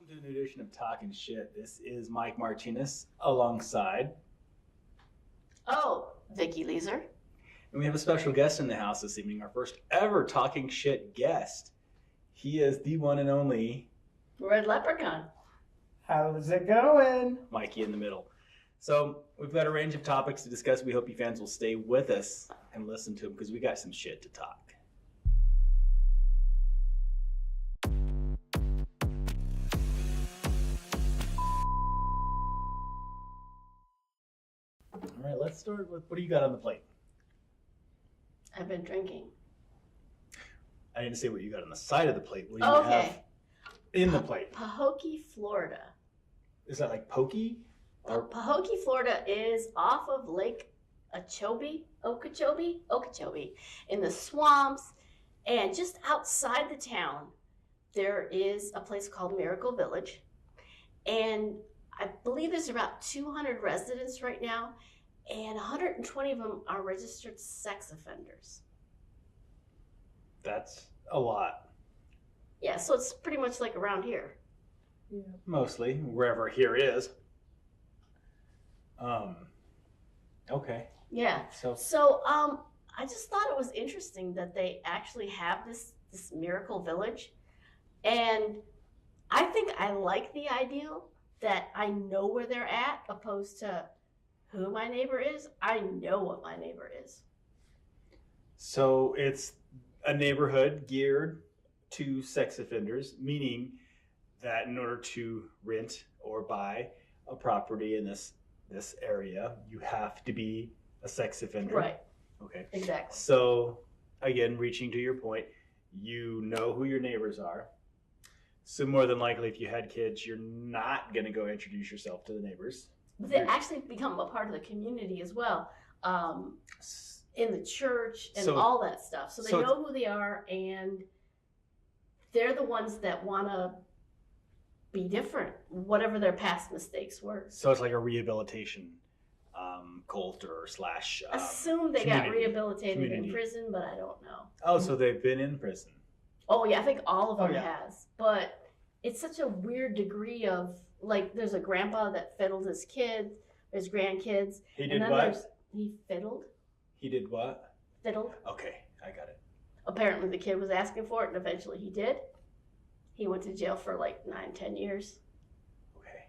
Welcome to a new edition of Talking Shit. This is Mike Martinez alongside. Vikki Leeser. And we have a special guest in the house this evening, our first ever Talking Shit guest. He is the one and only Red Leprechaun. How's it going? Mikey in the middle. So we've got a range of topics to discuss. We hope you fans will stay with us and listen to them because we got some shit to talk. All right, let's start with what do you got on the plate? I've been drinking. I didn't say what you got on the side of the plate. What do you have in the plate? Pahokee, Florida. Is that like pokey? Pahokee, Florida is off of Lake Okeechobee, in the swamps. And just outside the town, there is a place called Miracle Village. And I believe there's about 200 residents right now, and 120 of them are registered sex offenders. That's a lot. Yeah, so it's pretty much like around here. Yeah, mostly, wherever here is. Okay. Yeah. So I just thought it was interesting that they actually have this Miracle Village, and I think I like the ideal that I know where they're at, opposed to who my neighbor is. I know what my neighbor is. So it's a neighborhood geared to sex offenders, meaning that in order to rent or buy a property in this area, you have to be a sex offender. Right. Okay. Exactly. So again, reaching to your point, you know who your neighbors are. So more than likely, if you had kids, you're not going to go introduce yourself to the neighbors. They actually become a part of the community as well, in the church and all that stuff. So they know who they are, and they're the ones that want to be different, whatever their past mistakes were. So it's like a rehabilitation cult or slash. Assume they got rehabilitated in prison, but I don't know. Oh, so they've been in prison. Oh yeah, I think all of them has, but it's such a weird degree of, like, there's a grandpa that fiddled his kids, there's grandkids. He did what? He fiddled. He did what? Fiddled. Okay, I got it. Apparently the kid was asking for it, and eventually he did. He went to jail for like 9-10 years. Okay.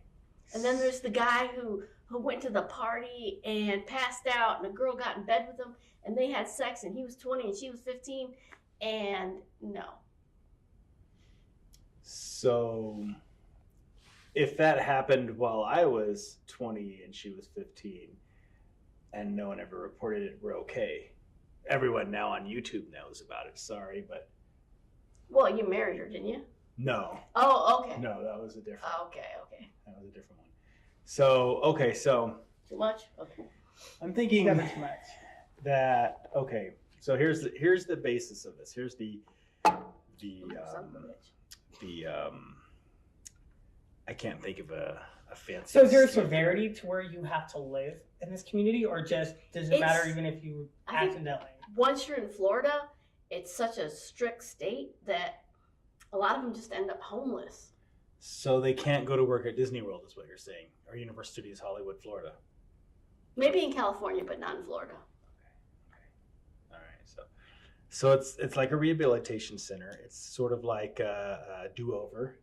And then there's the guy who went to the party and passed out, and a girl got in bed with him, and they had sex, and he was 20 and she was 15, and no. So if that happened while I was 20 and she was 15 and no one ever reported it, we're okay. Everyone now on YouTube knows about it. Sorry, but... Well, you married her, didn't you? No. Oh, okay. No, that was a different... Oh, okay. That was a different one. So, okay, so... Too much? Okay. I'm thinking Never too much. that... Okay, so here's the basis of this. Here's the I can't think of a fancy. So is there a severity to where you have to live in this community, or just does it matter even if you accidentally? Once you're in Florida, it's such a strict state that a lot of them just end up homeless. So they can't go to work at Disney World, is what you're saying, or Universal Studios Hollywood, Florida. Maybe in California, but not in Florida. Okay. All right. So it's like a rehabilitation center. It's sort of like a do-over.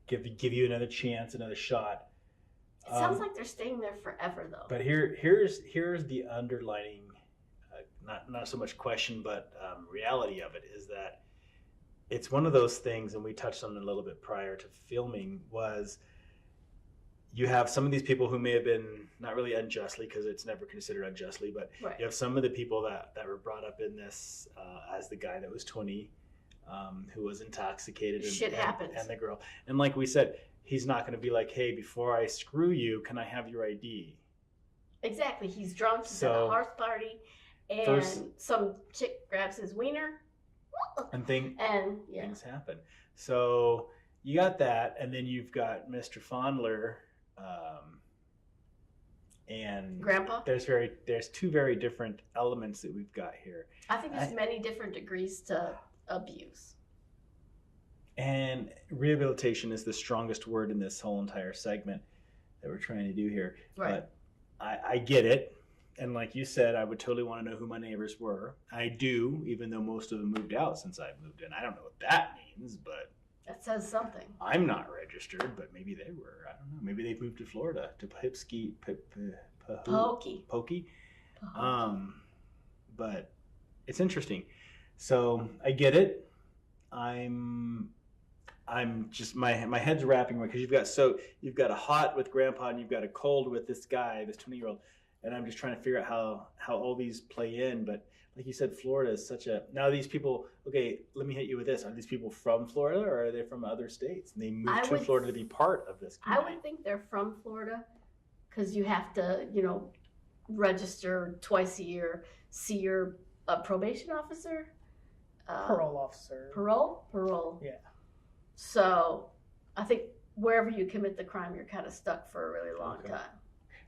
Give you another chance, another shot. It sounds like they're staying there forever, though. But here's the underlining, not so much question, but reality of it is that it's one of those things, and we touched on it a little bit prior to filming, was you have some of these people who may have been, not really unjustly, because it's never considered unjustly, but you have some of the people that were brought up in this, as the guy that was 20, who was intoxicated. Shit happens. And the girl. And like we said, he's not going to be like, hey, before I screw you, can I have your ID? Exactly. He's drunk. He's at a house party, and some chick grabs his wiener. And things happen. So you got that, and then you've got Mr. Fondler, and Grandpa. There's two very different elements that we've got here. I think there's many different degrees to abuse. And rehabilitation is the strongest word in this whole entire segment that we're trying to do here. Right. But I get it. And like you said, I would totally want to know who my neighbors were. I do, even though most of them moved out since I've moved in. I don't know what that means, but That says something. I'm not registered, but maybe they were. I don't know. Maybe they've moved to Florida, to Pokey. But it's interesting. So I get it. I'm just my head's wrapping because you've got a hot with grandpa and you've got a cold with this guy, this 20-year-old, and I'm just trying to figure out how all these play in. But like you said, Florida is now these people. Okay, let me hit you with this: are these people from Florida or are they from other states? And they moved to Florida to be part of this community. I would think they're from Florida because you have to, register twice a year, see your probation officer, Parole officer. Parole. Yeah. So I think wherever you commit the crime, you're kind of stuck for a really long time.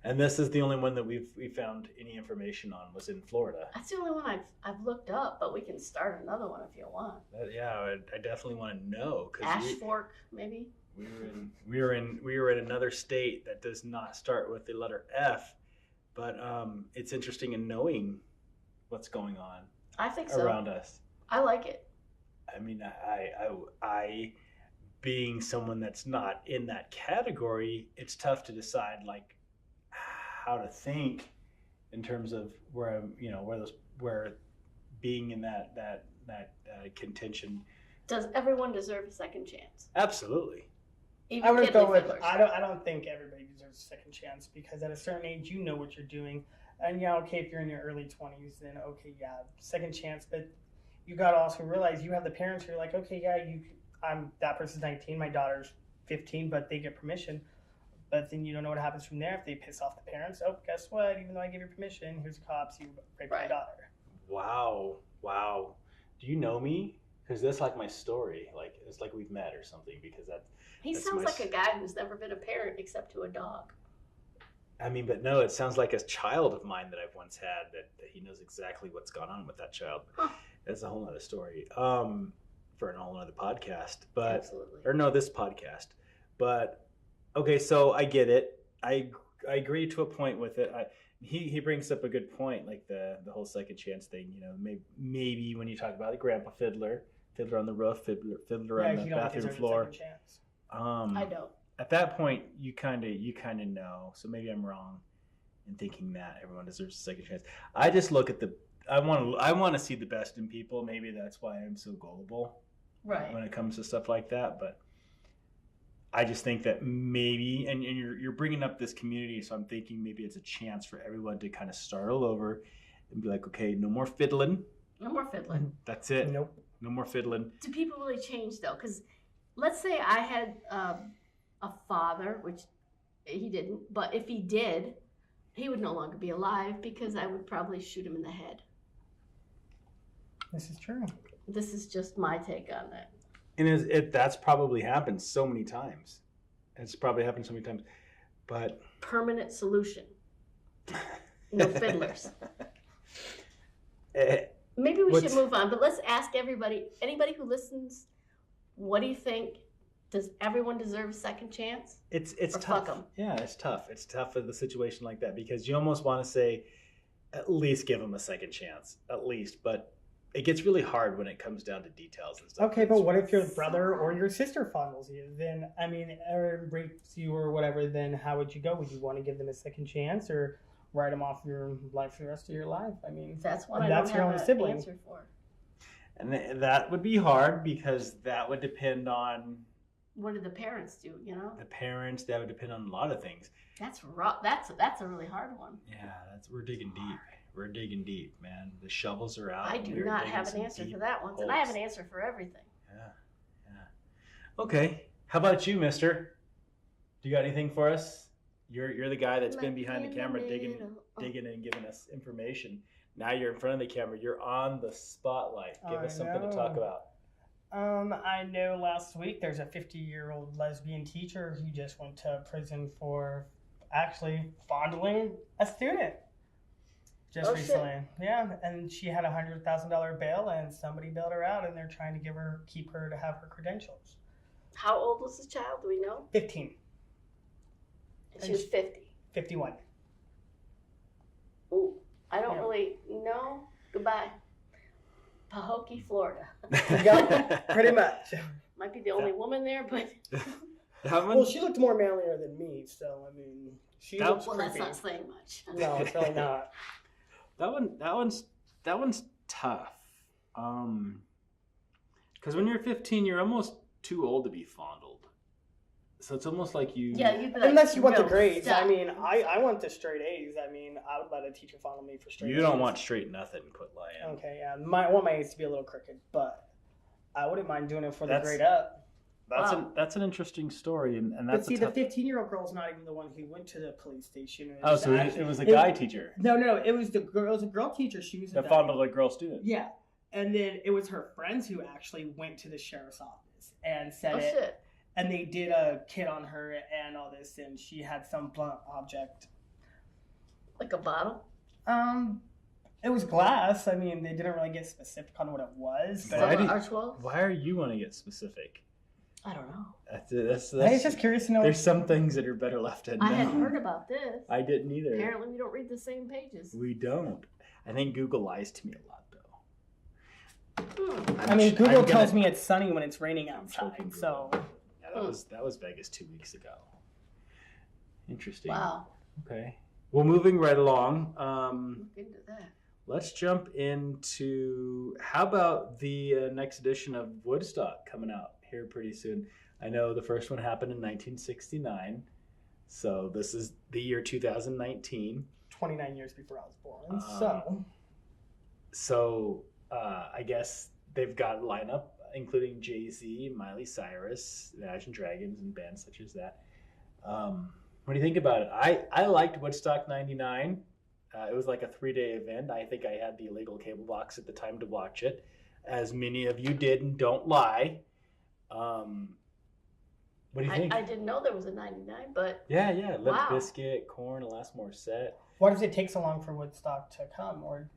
And this is the only one that we found any information on was in Florida. That's the only one I've looked up, but we can start another one if you want. I definitely want to know Ash Fork, maybe. We were in another state that does not start with the letter F, but it's interesting in knowing what's going on. I think so. Around us. I like it. I mean, I being someone that's not in that category, it's tough to decide like how to think in terms of where being in that contention. Does everyone deserve a second chance? Absolutely. Even fiddlers. I don't think everybody deserves a second chance because at a certain age you know what you're doing, and okay, if you're in your early 20s, then okay, second chance, but you got to also realize you have the parents who are like, okay, that person's 19, my daughter's 15, but they get permission. But then you don't know what happens from there if they piss off the parents. Oh, guess what? Even though I gave you permission, here's the cops. You raped my daughter. Wow. Do you know me? Because that's like my story. Like it's like we've met or something. Because he sounds like a guy who's never been a parent except to a dog. I mean, but no, it sounds like a child of mine that I've once had that he knows exactly what's gone on with that child. Huh. That's a whole other story for a whole other podcast. But absolutely. Or no, this podcast. But okay, so I get it. I agree to a point with it. He brings up a good point, like the whole second chance thing. Maybe when you talk about the grandpa fiddler on the roof, fiddler on the bathroom floor. I don't. At that point, you kind of know. So maybe I'm wrong in thinking that everyone deserves a second chance. I just look at I want to see the best in people. Maybe that's why I'm so gullible, right? When it comes to stuff like that, but. I just think that maybe, and you're bringing up this community, so I'm thinking maybe it's a chance for everyone to kind of start all over and be like, okay, no more fiddling. No more fiddling. That's it. Nope. No more fiddling. Do people really change, though? Because let's say I had a father, which he didn't, but if he did, he would no longer be alive because I would probably shoot him in the head. This is true. This is just my take on that. And that's probably happened so many times. But permanent solution. No fiddlers. Maybe we should move on, but let's ask anybody who listens, what do you think? Does everyone deserve a second chance? It's or tough. Fuck them? Yeah, it's tough. It's tough in a situation like that because you almost want to say, at least give them a second chance, at least, but it gets really hard when it comes down to details and stuff. Okay, but what if your brother or your sister fondles you? Then, or rapes you or whatever, then how would you go? Would you want to give them a second chance or write them off your life for the rest of your life? That's what I don't have an answer for. And that would be hard because that would depend on... What do the parents do, The parents, that would depend on a lot of things. That's rough. That's a really hard one. Yeah, we're digging deep. We're digging deep, man. The shovels are out. I do not have an answer for that one, and I have an answer for everything. Yeah. Okay. How about you, mister? Do you got anything for us? You're the guy that's been behind the camera digging and giving us information. Now you're in front of the camera. You're on the spotlight. Give us something to talk about. I know last week there's a 50-year-old lesbian teacher who just went to prison for actually fondling a student. Just recently. Shit. Yeah, and she had $100,000 bail and somebody bailed her out and they're trying to keep her to have her credentials. How old was this child? Do we know? 15. And she was 50. 51. Ooh, I don't really know. Goodbye. Pahokee, Florida. Yep, pretty much. Might be the only woman there, but Well, she looked more manlier than me, so I mean, she looks well, creepy. that's not saying much. No, it's really not. That one's tough. Because when you're 15, you're almost too old to be fondled. So it's almost like you. Yeah, you'd be like, Unless you want the real grades. I stuck. mean, I want the straight A's. I mean, I would let a teacher fondle me for straight A's. You don't want straight nothing. Quit lying. Okay, yeah. I want my A's to be a little crooked, but I wouldn't mind doing it for the That's- grade up. That's an interesting story, and But that's see, a the tough. 15-year-old girl's not even the one who went to the police station. Oh, so it was a guy teacher No, it was the girl. It was a girl teacher. She was a that fondled a girl student. Yeah, and then it was her friends who actually went to the sheriff's office and said Oh, it. shit. And they did a kit on her and all this, and she had some blunt object. Like a bottle? It was glass. I mean, they didn't really get specific on what it was. But Why Still do- R12? Why are you want to get specific? I don't know. That's I was just curious to know. There's some things that are better left unknown. I hadn't heard about this. I didn't either. Apparently, we don't read the same pages. We don't. I think Google lies to me a lot, though. I mean, Google I'm gonna- tells me it's sunny when it's raining I'm outside. choking So Google. Yeah, that was Vegas 2 weeks ago. Interesting. Wow. Okay. Well, moving right along. Look into that. Let's jump into how about the next edition of Woodstock coming out here pretty soon. I know the first one happened in 1969, so this is the year 2019. 29 years before I was born. So I guess they've got a lineup including Jay-Z, Miley Cyrus, Imagine Dragons, and bands such as that. What do you think about it? I liked Woodstock 99. It was like a 3-day event. I think I had the illegal cable box at the time to watch it, as many of you did, and don't lie. What do you think? I didn't know there was a 99, but Yeah. Limp Wow. Bizkit, Korn, Alanis Morissette. why does it take so long for Woodstock to come? Or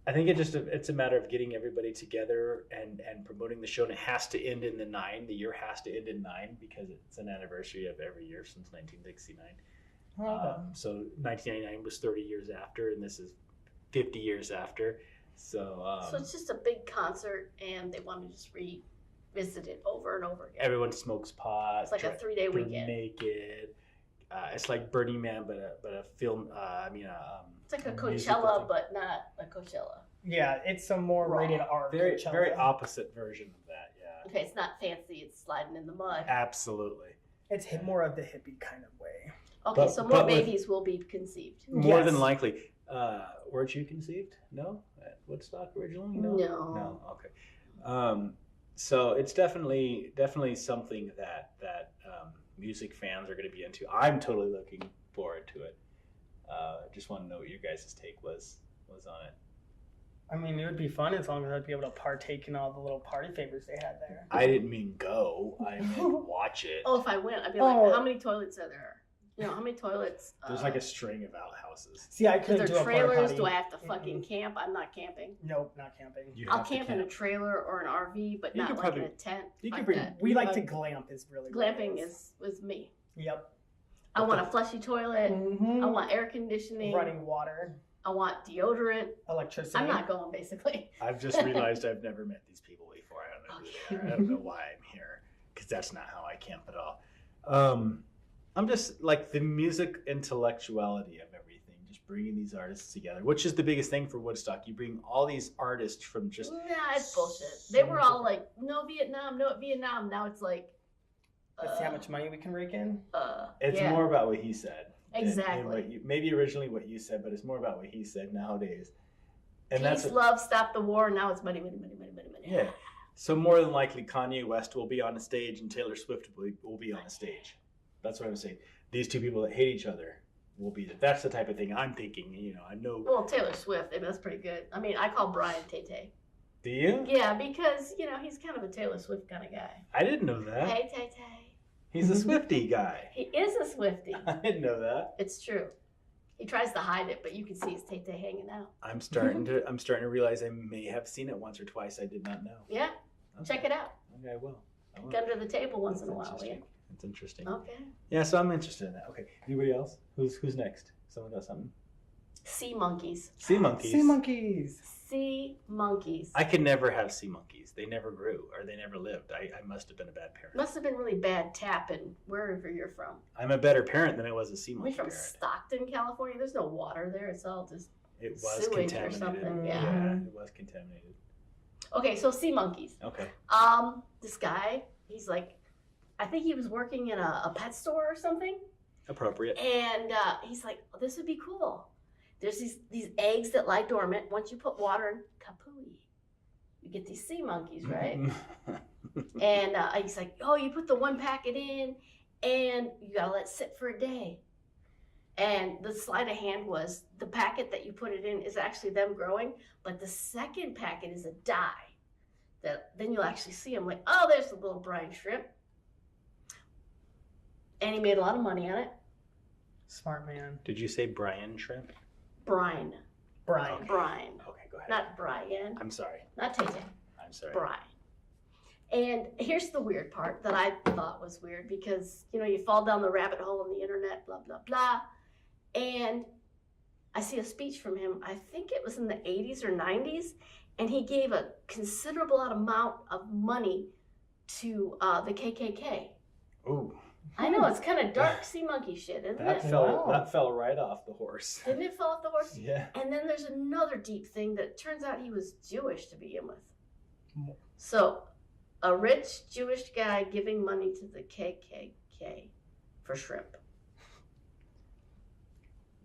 I think it's a matter of getting everybody together and promoting the show, and it has to end in the 9. The year has to end in 9 because it's an anniversary of every year since 1969. So 1999 was 30 years after, and this is 50 years after. So so it's just a big concert, and they want to just revisit it over and over again. everyone smokes pot. It's like a 3-day they're weekend. naked. It's like Burning Man, but a film. It's like a musical Coachella, thing. but not a Coachella. yeah, it's a more Raw. rated R. very Coachella. very opposite version of that. Yeah, Okay, it's not fancy. It's sliding in the mud. absolutely. It's more of the hippie kind of way. Okay, But- so more but with- babies will be conceived. More Yes. than likely. Weren't you conceived? No, at Woodstock originally. No. No. Okay. So it's definitely something that music fans are going to be into. I'm totally looking forward to it. Just want to know what your guys' take was on it. I mean, it would be fun as long as I'd be able to partake in all the little party favors they had there. I didn't mean go. I meant watch it. Oh, if I went, I'd be Oh. like, how many toilets are there? You know, how many toilets? There's like a string of outhouses. See, I Is couldn't do there a porta trailers? potty. Do I have to fucking camp? I'm not camping. Nope, not camping. You I'll have to camp in a trailer or an RV, but You not could like probably- in a tent. you could like bring- that. We like to glamp is really what it Glamping is with me. Yep. I want a flushy toilet. Mm-hmm. I want air conditioning. running water, I want deodorant. electricity. I'm not going, basically. I've just realized I've never met these people before. I don't know who they are. I don't know why I'm here because that's not how I camp at all. I'm just like the music intellectuality of everything, just bringing these artists together, which is the biggest thing for Woodstock. You bring all these artists from just Nah, it's bullshit. They were all like, no Vietnam, no Vietnam. Now it's like, Let's see how much money we can rake in. it's yeah. more about what he said. than Exactly. what maybe originally what you said, but it's more about what he said nowadays. And Peace, that's love, stop the war. Now it's money, money, money, money, money, money. yeah. So more than likely, Kanye West will be on a stage and Taylor Swift will be on a stage. That's what I'm saying. These two people that hate each other will be. That's the type of thing I'm thinking. You know, I know. Well, Taylor Swift, I mean, that's pretty good. I mean, I call Brian Tay Tay. Do you? Yeah, because, you know, he's kind of a Taylor Swift kind of guy. I didn't know that. Hey, Tay Tay. He's a Swiftie guy. He is a Swiftie. I didn't know that. It's true. He tries to hide it, but you can see his Tay Tay hanging out. I'm starting to realize I may have seen it once or twice. I did not know. Yeah, Okay. check it out. Okay, I will. Look under the table once in a while. Yeah. Interesting. That's interesting. Okay. Yeah, so I'm interested in that. Okay. Anybody else? Who's next? Someone got something? Sea monkeys. Sea monkeys. Sea monkeys. Sea monkeys. I could never have sea monkeys. They never grew or they never lived. I must have been a bad parent. Must have been really bad tapping wherever you're from. I'm a better parent than I was a sea Are monkey we from parent. Stockton, California? There's no water there. It's all just It was sewage or contaminated. something. Yeah, Yeah. it was contaminated. Okay, so sea monkeys. Okay. This guy, he's like, I think he was working in a pet store or something. Appropriate. And he's like, oh, this would be cool. There's these eggs that lie dormant. Once you put water in, kapooey, you get these sea monkeys, right? And he's like, oh, you put the one packet in, and you gotta let it sit for a day. And the sleight of hand was the packet that you put it in is actually them growing, but the second packet is a dye. That then you'll actually see them like, oh, there's the little brine shrimp. And he made a lot of money on it. Smart man. Did you say Brian shrimp? Brine. Brian. Brine. Okay, go ahead. Not Brian. I'm sorry. Not Tay. I'm sorry. Brine. And here's the weird part that I thought was weird because, you fall down the rabbit hole on the internet, blah, blah, blah. And I see a speech from him, I think it was in the 80s or 90s, and he gave a considerable amount of money to the KKK. Ooh. I know, it's kind of dark sea monkey shit, isn't That it? fell right off the horse. Didn't it fall off the horse? Yeah. And then there's another deep thing that turns out he was Jewish to begin with. Mm. So, a rich Jewish guy giving money to the KKK for shrimp.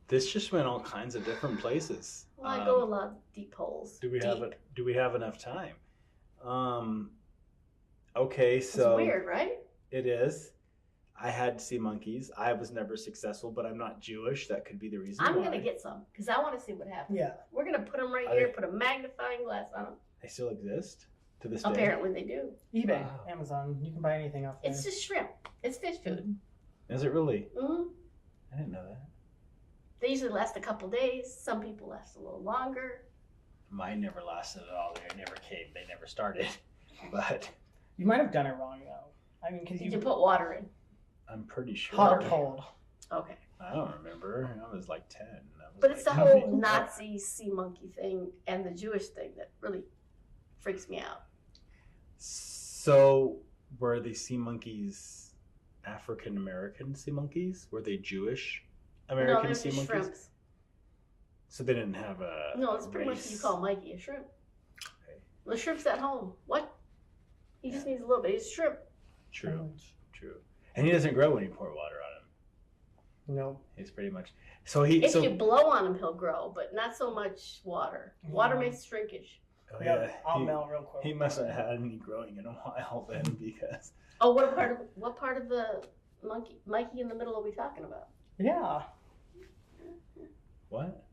This just went all kinds of different places. Well, I go a lot of deep holes. Do we Deep. have enough time? Okay, so It's weird, right? it is. I had sea monkeys. I was never successful, but I'm not Jewish. That could be the reason I'm why. going to get some because I want to see what happens. Yeah. We're going to put them right Are here, they- put a magnifying glass on them. They still exist to this day. Apparently they do. eBay, Wow. Amazon. You can buy anything off there. It's just shrimp. It's fish food. Is it really? hmm I didn't know that. They usually last a couple days. Some people last a little longer. Mine never lasted at all. They never came. They never started. But You might have done it wrong though. I mean, because Did you put water in? I'm pretty sure. hot or cold. Okay. I don't remember. I was like 10. But it's the whole Nazi sea monkey thing and the Jewish thing that really freaks me out. So, were the sea monkeys African American sea monkeys? Were they Jewish No, American they're sea just monkeys? shrimps. So they didn't have a No, it's pretty much what race. you call Mikey a shrimp. Okay. The shrimp's at home. What? He just needs a little bit. He's a shrimp. True, true. And he doesn't grow when you pour water on him. No. He's pretty much so he. If so you blow on him, he'll grow, but not so much water. Water Yeah. makes shrinkage. oh, Yeah, yeah, I'll he, melt real quick. he mustn't have had any growing in a while then because Oh, what part of the Mikey in the middle are we talking about? Yeah. what?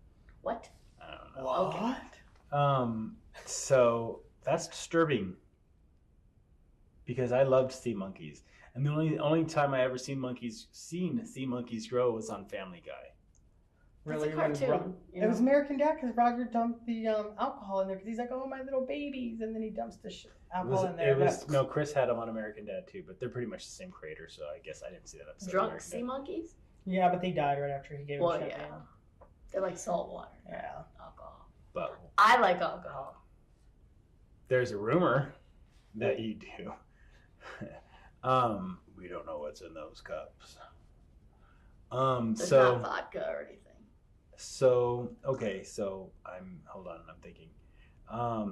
What? I don't know. What? So that's disturbing because I loved sea monkeys, and the only time I ever seen sea monkeys grow was on Family Guy. Really? It's a cartoon. It was American Dad because Roger dumped the alcohol in there because he's like, "Oh, my little babies," and then he dumps the alcohol in there. No, Chris had them on American Dad too, but they're pretty much the same creator, so I guess I didn't see that episode. of Drunk American sea Dad. monkeys? Yeah, but they died right after he gave Well, them yeah. champagne. They're like salt water, Yeah. alcohol. But I like alcohol. there's a rumor that you do. We don't know what's in those cups. There's So not vodka or anything. Okay, so hold on, I'm thinking.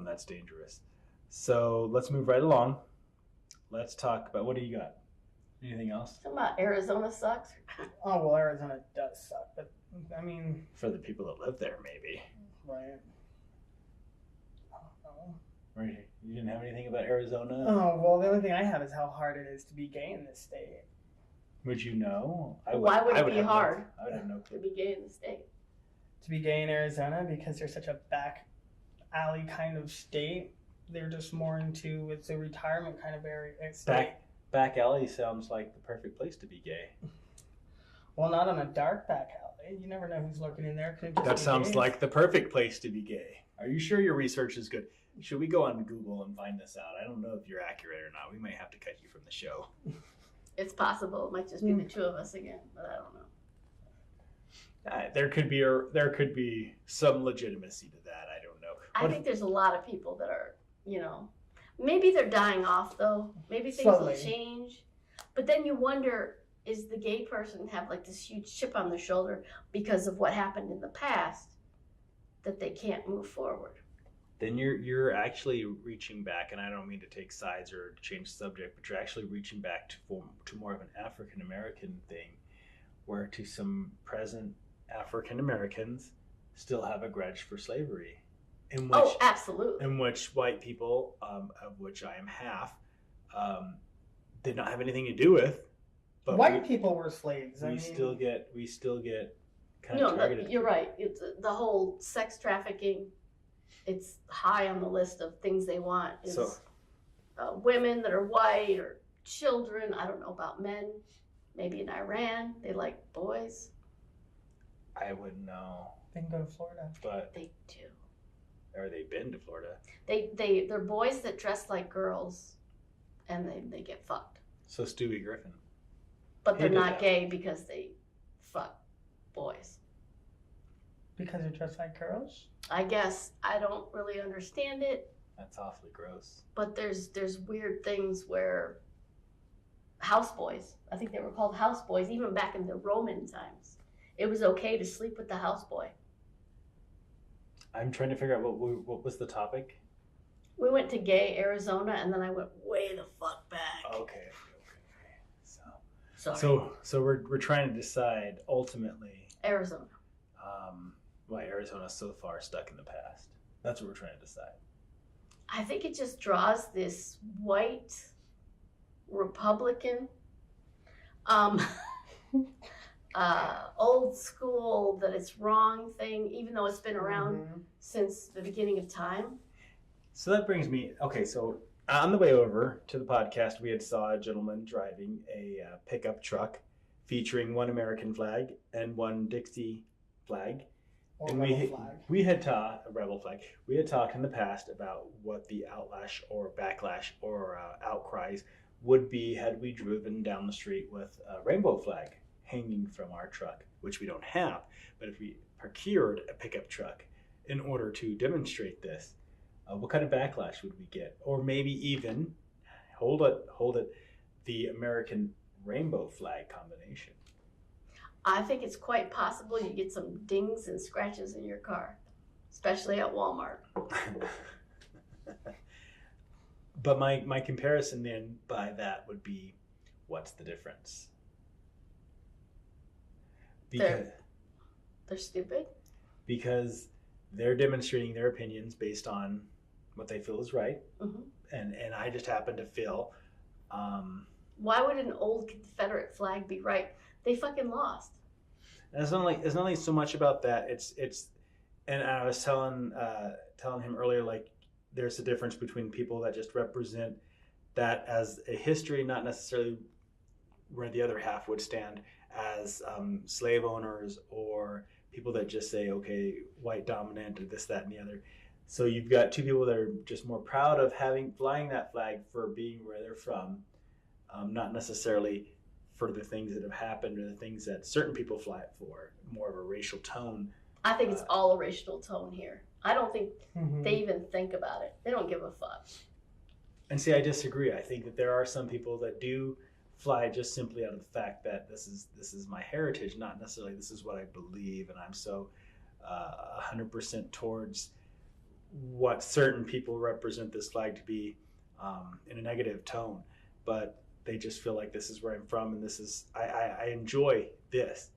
That's dangerous. So let's move right along. Let's talk about what do you got? Anything else Something about Arizona sucks. Oh well, Arizona does suck, but I mean, for the people that live there? Maybe. right? I don't know. Right. You didn't have anything about Arizona? Oh well, the only thing I have is how hard it is to be gay in this state. Would you know? Why would it be have no- hard? I would have no To clue. be gay in the state. To be gay in Arizona because they're such a back alley kind of state. They're just more into it's a retirement kind of area. Back alley sounds like the perfect place to be gay. Well, not on a dark back alley. You never know who's lurking in there. Could just That be sounds gays. like the perfect place to be gay. Are you sure your research is good? Should we go on Google and find this out? I don't know if you're accurate or not. We might have to cut you from the show. It's possible. It might just be the two of us again, but I don't know. There could be some legitimacy to that. I don't know. I think there's a lot of people that are, maybe they're dying off though. Maybe things Slowly. will change. But then you wonder, is the gay person have like this huge chip on their shoulder because of what happened in the past that they can't move forward? Then you're actually reaching back, and I don't mean to take sides or to change the subject, but you're actually reaching back to more of an African American thing, where to some present African Americans still have a grudge for slavery, Absolutely. in which white people, of which I am half, did not have anything to do with. But White people were slaves. we still get kind of No, targeted. you're right. It's the whole sex trafficking. It's high on the list of things they want. Is women that are white or children. I don't know about men. Maybe in Iran they like boys. I wouldn't know, They can go to Florida. but They do. or they've been to Florida. They're boys that dress like girls, and they get fucked. So Stewie Griffin. But they're He did not that. gay because they fuck boys. Because they're dressed like girls? I guess I don't really understand it, That's awfully gross. but there's weird things where houseboys, I think they were called houseboys even back in the Roman times. It was okay to sleep with the houseboy. I'm trying to figure out what was the topic. We went to gay Arizona, and then I went way the fuck back. Okay. Sorry. So we're trying to decide ultimately Arizona. why Arizona's so far stuck in the past. That's what we're trying to decide. I think it just draws this white Republican, old school that it's wrong thing, even though it's been around Mhm. since the beginning of time. So that brings me. Okay, so on the way over to the podcast, we had saw a gentleman driving a pickup truck featuring one American flag and one Dixie flag. Or And rebel flag. we had talked a rebel flag. We had talked in the past about what the outlash or backlash or outcries would be had we driven down the street with a rainbow flag hanging from our truck, which we don't have. But if we procured a pickup truck in order to demonstrate this, what kind of backlash would we get? Or maybe even hold it, the American rainbow flag combination. I think it's quite possible you get some dings and scratches in your car, especially at Walmart. But my comparison then by that would be, what's the difference? They're stupid. Because they're demonstrating their opinions based on what they feel is right, Mhm. and I just happen to feel. Why would an old Confederate flag be right? They fucking lost. And it's not only so much about that. It's and I was telling him earlier, like, there's a difference between people that just represent that as a history, not necessarily where the other half would stand as slave owners or people that just say, okay, white dominant or this, that, and the other. So you've got two people that are just more proud of flying that flag for being where they're from, not necessarily for the things that have happened or the things that certain people fly it for, more of a racial tone. I think it's all a racial tone here. I don't think Mhm. they even think about it. They don't give a fuck. And see, I disagree. I think that there are some people that do fly just simply out of the fact that this is my heritage, not necessarily this is what I believe, and I'm so 100% towards what certain people represent this flag to be in a negative tone. But they just feel like this is where I'm from, and this is I enjoy this.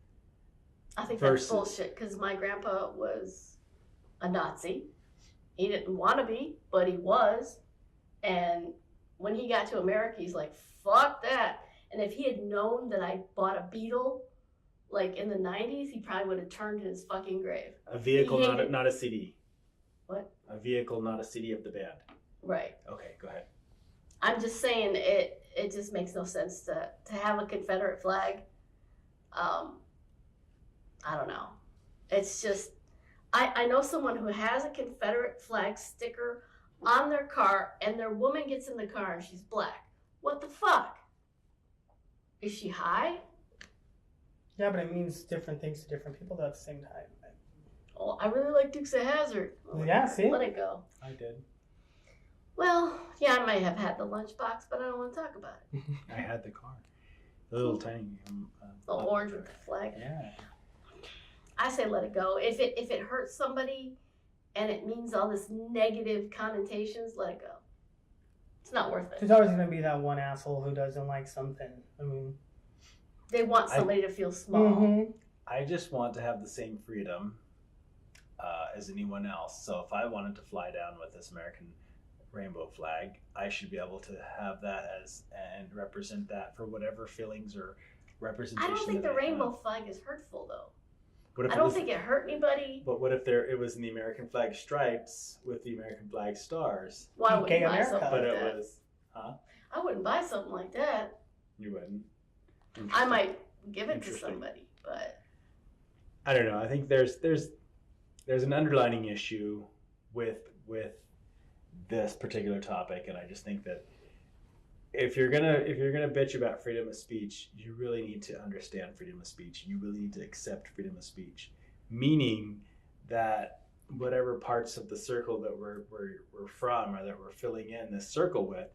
I think Versus- that's bullshit because my grandpa was a Nazi. He didn't want to be, but he was. And when he got to America, he's like, fuck that. And if he had known that I bought a Beetle like in the 90s, he probably would have turned in his fucking grave. A vehicle, He not hated- a CD. What? A vehicle, not a CD of the band. Right. Okay, go ahead. I'm just saying it just makes no sense to have a Confederate flag. I don't know. It's just I know someone who has a Confederate flag sticker on their car and their woman gets in the car and she's black. What the fuck? Is she high? Yeah, but it means different things to different people at the same time. Oh, I really like Dukes of Hazzard. Yeah, see? Let it go. I did. Well, yeah, I might have had the lunchbox, but I don't want to talk about it. I had the car. The little tiny. The orange with the flag. Yeah. I say let it go. If it hurts somebody and it means all this negative connotations, let it go. It's not worth it. There's always going to be that one asshole who doesn't like something. I mean, They want somebody to feel small. mhm. I just want to have the same freedom as anyone else. So if I wanted to fly down with this American rainbow flag, I should be able to have that and represent that for whatever feelings or representation. I don't think that the I rainbow have. flag is hurtful, though. What if I it don't was- think it hurt anybody. But what if it was in the American flag stripes with the American flag stars? Why would Gay you buy America. something But like it that? was, I wouldn't buy something like that. you wouldn't. I Interesting. might give it to Interesting. somebody, but I don't know. I think there's an underlining issue with this particular topic, and I just think that if you're gonna bitch about freedom of speech, you really need to understand freedom of speech. You really need to accept freedom of speech, meaning that whatever parts of the circle that we're from or that we're filling in this circle with,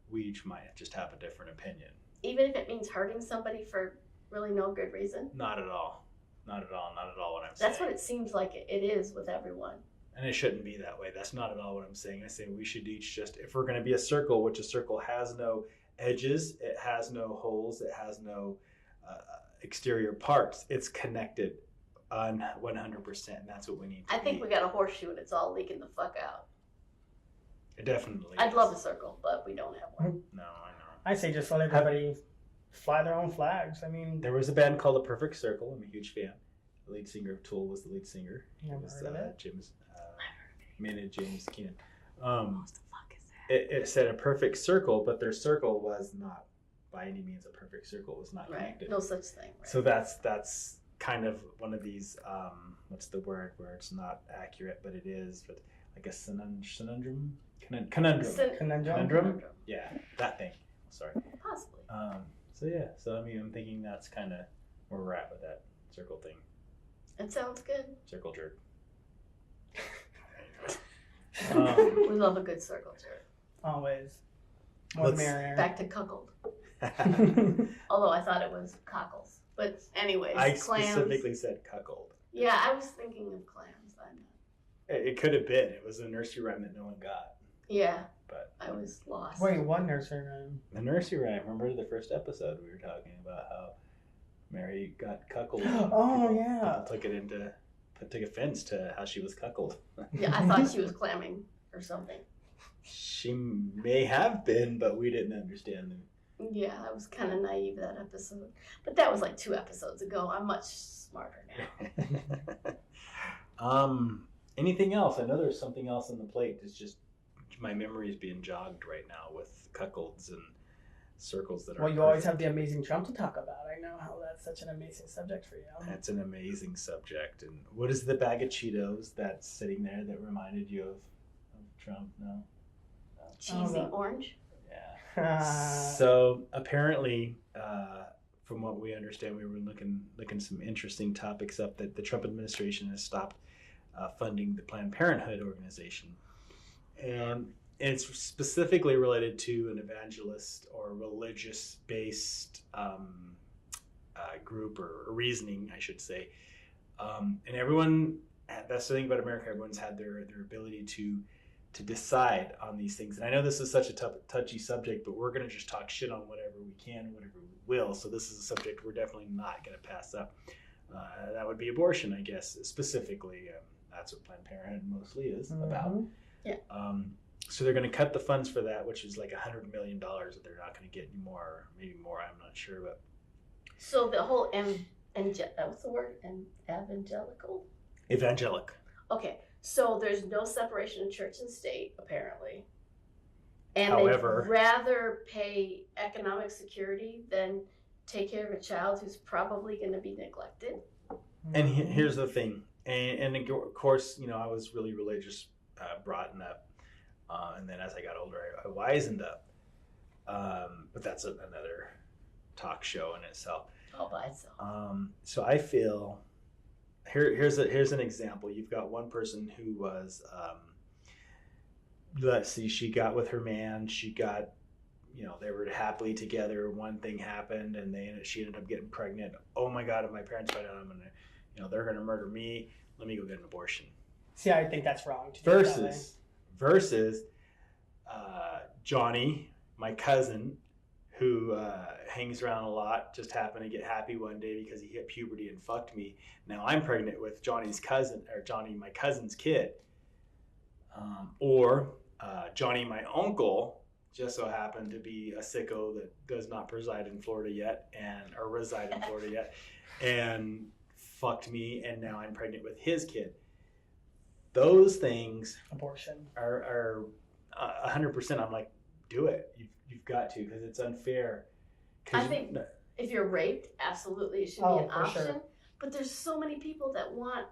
we each might just have a different opinion. even if it means hurting somebody for really no good reason. Not at all. Not at all. Not at all what I'm saying. That's what it seems like it is with everyone. And it shouldn't be that way. That's not at all what I'm saying. I say we should each just, if we're going to be a circle, which a circle has no edges, it has no holes, it has no exterior parts. It's connected on 100%, and that's what we need to I think be. we got a horseshoe and it's all leaking the fuck out. It definitely I'd is. love a circle, but we don't have one. No, I know. I say just let everybody fly their own flags. I mean, There was a band called The Perfect Circle. I'm a huge fan. The lead singer of Tool was the lead singer. Never It was heard of it. James, Maynard James Keenan. What the fuck is that? It said a perfect circle, but their circle was not by any means a perfect circle. It was not Right. connected. No such thing. Right? So that's kind of one of these what's the word where it's not accurate, but it is, but like a conundrum. conundrum. Yeah, that thing. Sorry. Possibly. So yeah. So I mean, I'm thinking that's kind of where we're at with that circle thing. It sounds good. Circle jerk. We love a good circle jerk. Always. More the Let's- merrier. Back to cuckold. Although I thought it was cockles. But anyways, I clams. specifically said cuckold. Yeah, I was thinking of clams. I know. It could have been. It was a nursery rhyme that no one got. Yeah, But I was lost. Wait, what nursery rhyme? the nursery rhyme. Remember the first episode we were talking about how Mary got cuckolded. Oh, People- yeah. People took offense to how she was cuckold. Yeah, I thought she was clamming or something. She may have been, but we didn't understand. Yeah, I was kind of naive that episode. But that was like 2 episodes ago. I'm much smarter now. Anything else? I know there's something else on the plate. It's just my memory is being jogged right now with cuckolds and circles that are. Well, you always have the amazing Trump to talk about. I know how that's such an amazing subject for you. That's an amazing subject. And what is the bag of Cheetos that's sitting there that reminded you of Trump? No. Cheesy no. orange. Yeah. So apparently, from what we understand, we were looking some interesting topics up that the Trump administration has stopped funding the Planned Parenthood organization, and it's specifically related to an evangelist or religious-based group or reasoning, I should say. And everyone, that's the thing about America. Everyone's had their ability to decide on these things. And I know this is such a touchy subject, but we're going to just talk shit on whatever we can, whatever we will. So this is a subject we're definitely not going to pass up. That would be abortion, I guess, specifically. That's what Planned Parenthood mostly is about. Yeah. So they're going to cut the funds for that, which is like $100 million that they're not going to get anymore, maybe more, I'm not sure. But So the whole what's the word? Evangelical? evangelic. Okay, so there's no separation of church and state, apparently. And However- they'd rather pay economic security than take care of a child who's probably going to be neglected. And here's the thing, and of course, you know, I was really religious, brought up. And then as I got older, I wisened up. But that's another talk show in itself. All by itself. So I feel here's an example. You've got one person who was, let's see, she got with her man. She got, they were happily together. One thing happened, and she ended up getting pregnant. Oh my God! If my parents find out, I'm gonna, they're gonna murder me. Let me go get an abortion. See, I think that's wrong. To do it that way. Versus Johnny, my cousin, who hangs around a lot, just happened to get happy one day because he hit puberty and fucked me. Now I'm pregnant with Johnny, my cousin's kid. Or Johnny, my uncle, just so happened to be a sicko that does not reside in Florida yet, and fucked me, and now I'm pregnant with his kid. Those things, abortion, are 100%. I'm like, do it. You've got to, because it's unfair. I think if you're raped, absolutely it should be an option. Sure. But there's so many people that want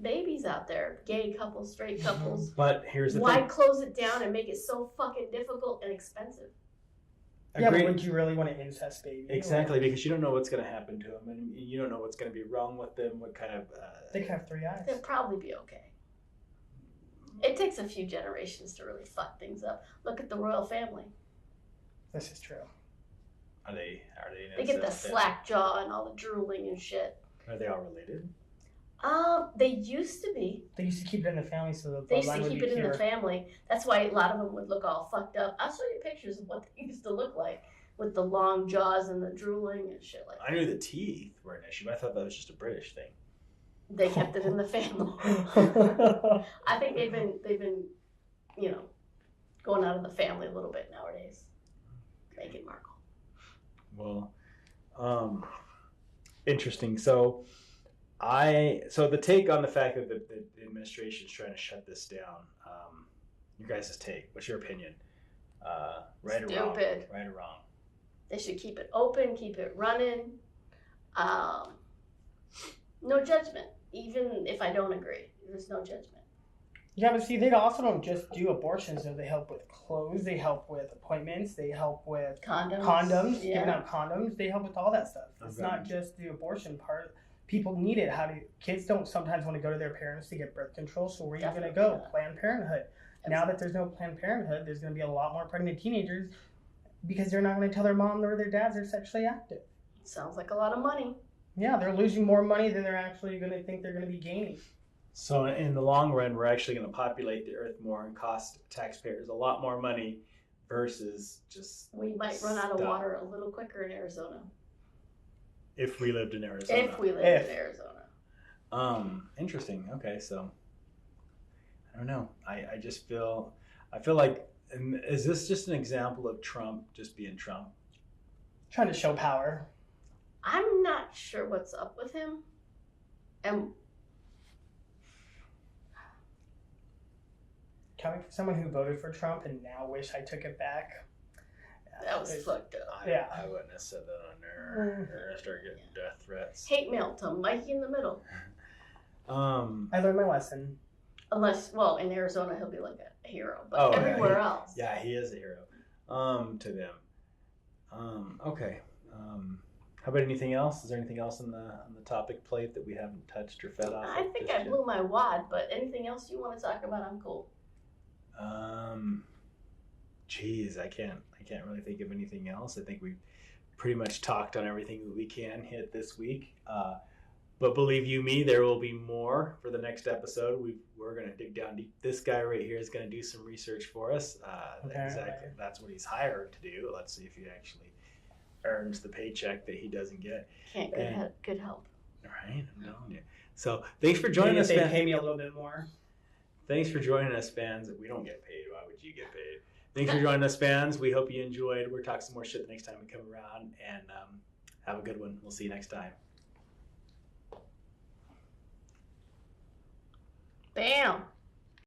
babies out there, gay couples, straight couples. But here's the thing. Why thing. close it down and make it so fucking difficult and expensive? Yeah, but would you really want an incest baby? Exactly, because you don't know what's going to happen to them, and you don't know what's going to be wrong with them, what kind of... They could have 3 eyes. They'll probably be okay. It takes a few generations to really fuck things up. Look at the royal family. This is true. Are they They get the slack jaw and all the drooling and shit. Are they all related? They used to be. They used to keep it in the family, so the they used to keep it in the family. That's why a lot of them would look all fucked up. I'll show you pictures of what they used to look like with the long jaws and the drooling and shit like that. I knew the teeth were an issue, but I thought that was just a British thing. They kept it in the family. I think they've been, going out of the family a little bit nowadays. Meghan Markle. Well, interesting. So the take on the fact that the administration is trying to shut this down, your guys' take, what's your opinion? Right Stupid. or wrong? Right or wrong? They should keep it open, keep it running. No judgment. Even if I don't agree, there's no judgment. Yeah, but see, they also don't just do abortions. Though. They help with clothes, they help with appointments, they help with condoms, giving out condoms. They help with all that stuff. It's not just the abortion part. People need it. Kids don't sometimes want to go to their parents to get birth control. So where are you going to go? Planned Parenthood. Now that there's no Planned Parenthood, there's going to be a lot more pregnant teenagers because they're not going to tell their mom or their dads they're sexually active. Sounds like a lot of money. Yeah, they're losing more money than they're actually going to think they're going to be gaining. So in the long run, we're actually going to populate the earth more and cost taxpayers a lot more money versus just... We might run out of water a little quicker in Arizona. If we lived in Arizona. If we lived in Arizona. Interesting. Okay, so I don't know. I just feel like, is this just an example of Trump just being Trump? Trying to show power. I'm not sure what's up with him. And coming from someone who voted for Trump and now wish I took it back. That was fucked up. I wouldn't have said that on there. Or start getting death threats. Hate mail to Mikey in the middle. I learned my lesson. Unless, well, in Arizona he'll be like a hero, but everywhere else. Yeah, he is a hero. To them. Okay. How about anything else? Is there anything else on the topic plate that we haven't touched or fed off? I think I blew my wad, but anything else you want to talk about, I'm cool. Geez, I can't really think of anything else. I think we've pretty much talked on everything that we can hit this week. But believe you me, there will be more for the next episode. We're going to dig down deep. This guy right here is going to do some research for us. Exactly. That's what he's hired to do. Let's see if he actually earns the paycheck that he doesn't get. Can't good help. Right, I'm telling you. So thanks for joining us. They pay me a little bit more. Thanks for joining us, fans. We don't get paid. Why would you get paid? Thanks for joining us, fans. We hope you enjoyed. We'll talk some more shit the next time we come around. And have a good one. We'll see you next time. Bam.